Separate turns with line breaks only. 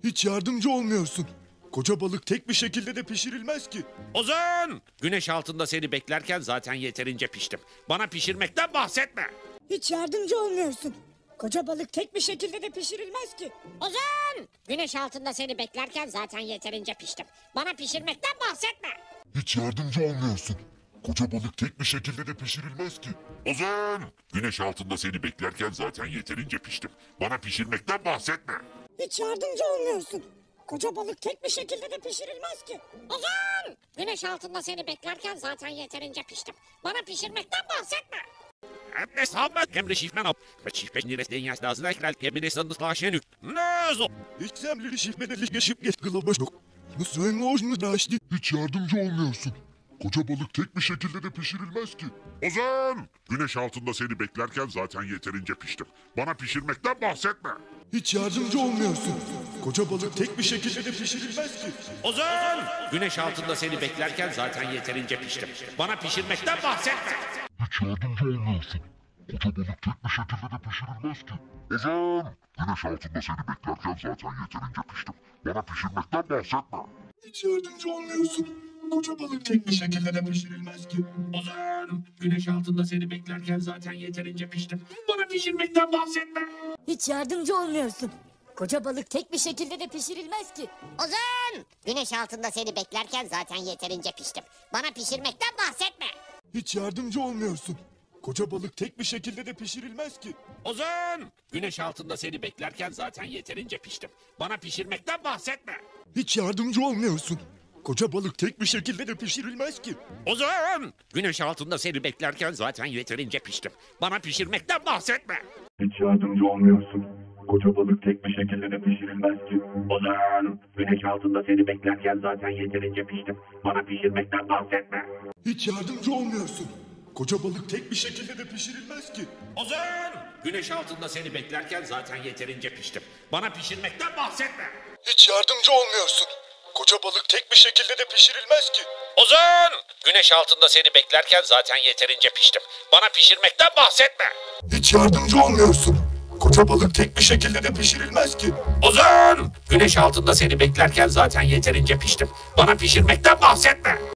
Hiç yardımcı olmuyorsun. Koca balık tek bir şekilde de pişirilmez ki.
Ozan! Güneş altında seni beklerken zaten yeterince piştim. Bana pişirmekten bahsetme.
Hiç yardımcı olmuyorsun. Koca balık tek bir şekilde de pişirilmez ki.
Ozan! Güneş altında seni beklerken zaten yeterince piştim. Bana pişirmekten bahsetme.
Hiç yardımcı olmuyorsun. Koca balık tek bir şekilde de pişirilmez ki.
Ozan! Güneş altında seni beklerken zaten yeterince piştim. Bana pişirmekten bahsetme.
Hiç yardımcı olmuyorsun. Koca balık tek bir şekilde de pişirilmez ki.
Ozan! Güneş altında seni beklerken zaten yeterince piştim. Bana pişirmekten bahsetme.
Es haben Emre Schiffmann ab. Schiffmann ist den ersten aus Leichheit, Kemines und Flaschen. Nöso!
Hiç zemli şifmedeli geçip geç kılamış yok. Nasıl mu daşti?
Hiç yardımcı olmuyorsun. Koca balık tek bir şekilde de pişirilmez ki.
Ozan! Güneş altında seni beklerken zaten yeterince piştim. Bana pişirmekten bahsetme.
Hiç yardımcı olmuyorsun. Koca balık tek bir şekilde de pişirilmez ki.
Ozan! Güneş altında seni beklerken zaten yeterince piştim. Bana pişirmekten bahsetme.
Hiç yardımcı olmuyorsun. Koca balık tek bir şekilde de pişirilmez ki. Ozan! Güneş altında seni beklerken zaten yeterince piştim. Bana pişirmekten bahsetme.
Hiç yardımcı olmuyorsun. Koca balık tek bir şekilde de pişirilmez ki.
Ozan! Güneş altında seni beklerken zaten yeterince piştim. Bana pişirmekten bahsetme.
Hiç yardımcı olmuyorsun. Koca balık tek bir şekilde de pişirilmez ki.
Ozan! Güneş altında seni beklerken zaten yeterince piştim. Bana pişirmekten bahsetme.
Hiç yardımcı olmuyorsun. Koca balık tek bir şekilde de pişirilmez ki.
Ozan! Güneş altında seni beklerken zaten yeterince piştim. Bana pişirmekten bahsetme.
Hiç yardımcı olmuyorsun. Koca balık tek bir şekilde de pişirilmez ki.
Ozan! Güneş altında seni beklerken zaten yeterince piştim. Bana pişirmekten bahsetme.
Hiç yardımcı olmuyorsun. Koca balık tek bir şekilde de pişirilmez ki.
Ozan! Güneş altında seni beklerken zaten yeterince piştim. Bana pişirmekten bahsetme.
Hiç yardımcı olmuyorsun. Koca balık tek bir şekilde de pişirilmez ki.
Ozan! Güneş altında seni beklerken zaten yeterince piştim. Bana pişirmekten bahsetme.
Hiç yardımcı olmuyorsun. Koca balık tek bir şekilde de pişirilmez ki.
Ozan! Güneş altında seni beklerken zaten yeterince piştim. Bana pişirmekten bahsetme.
Hiç yardımcı olmuyorsun. Koca balık tek bir şekilde de pişirilmez ki.
Ozan! Güneş altında seni beklerken zaten yeterince piştim. Bana pişirmekten bahsetme.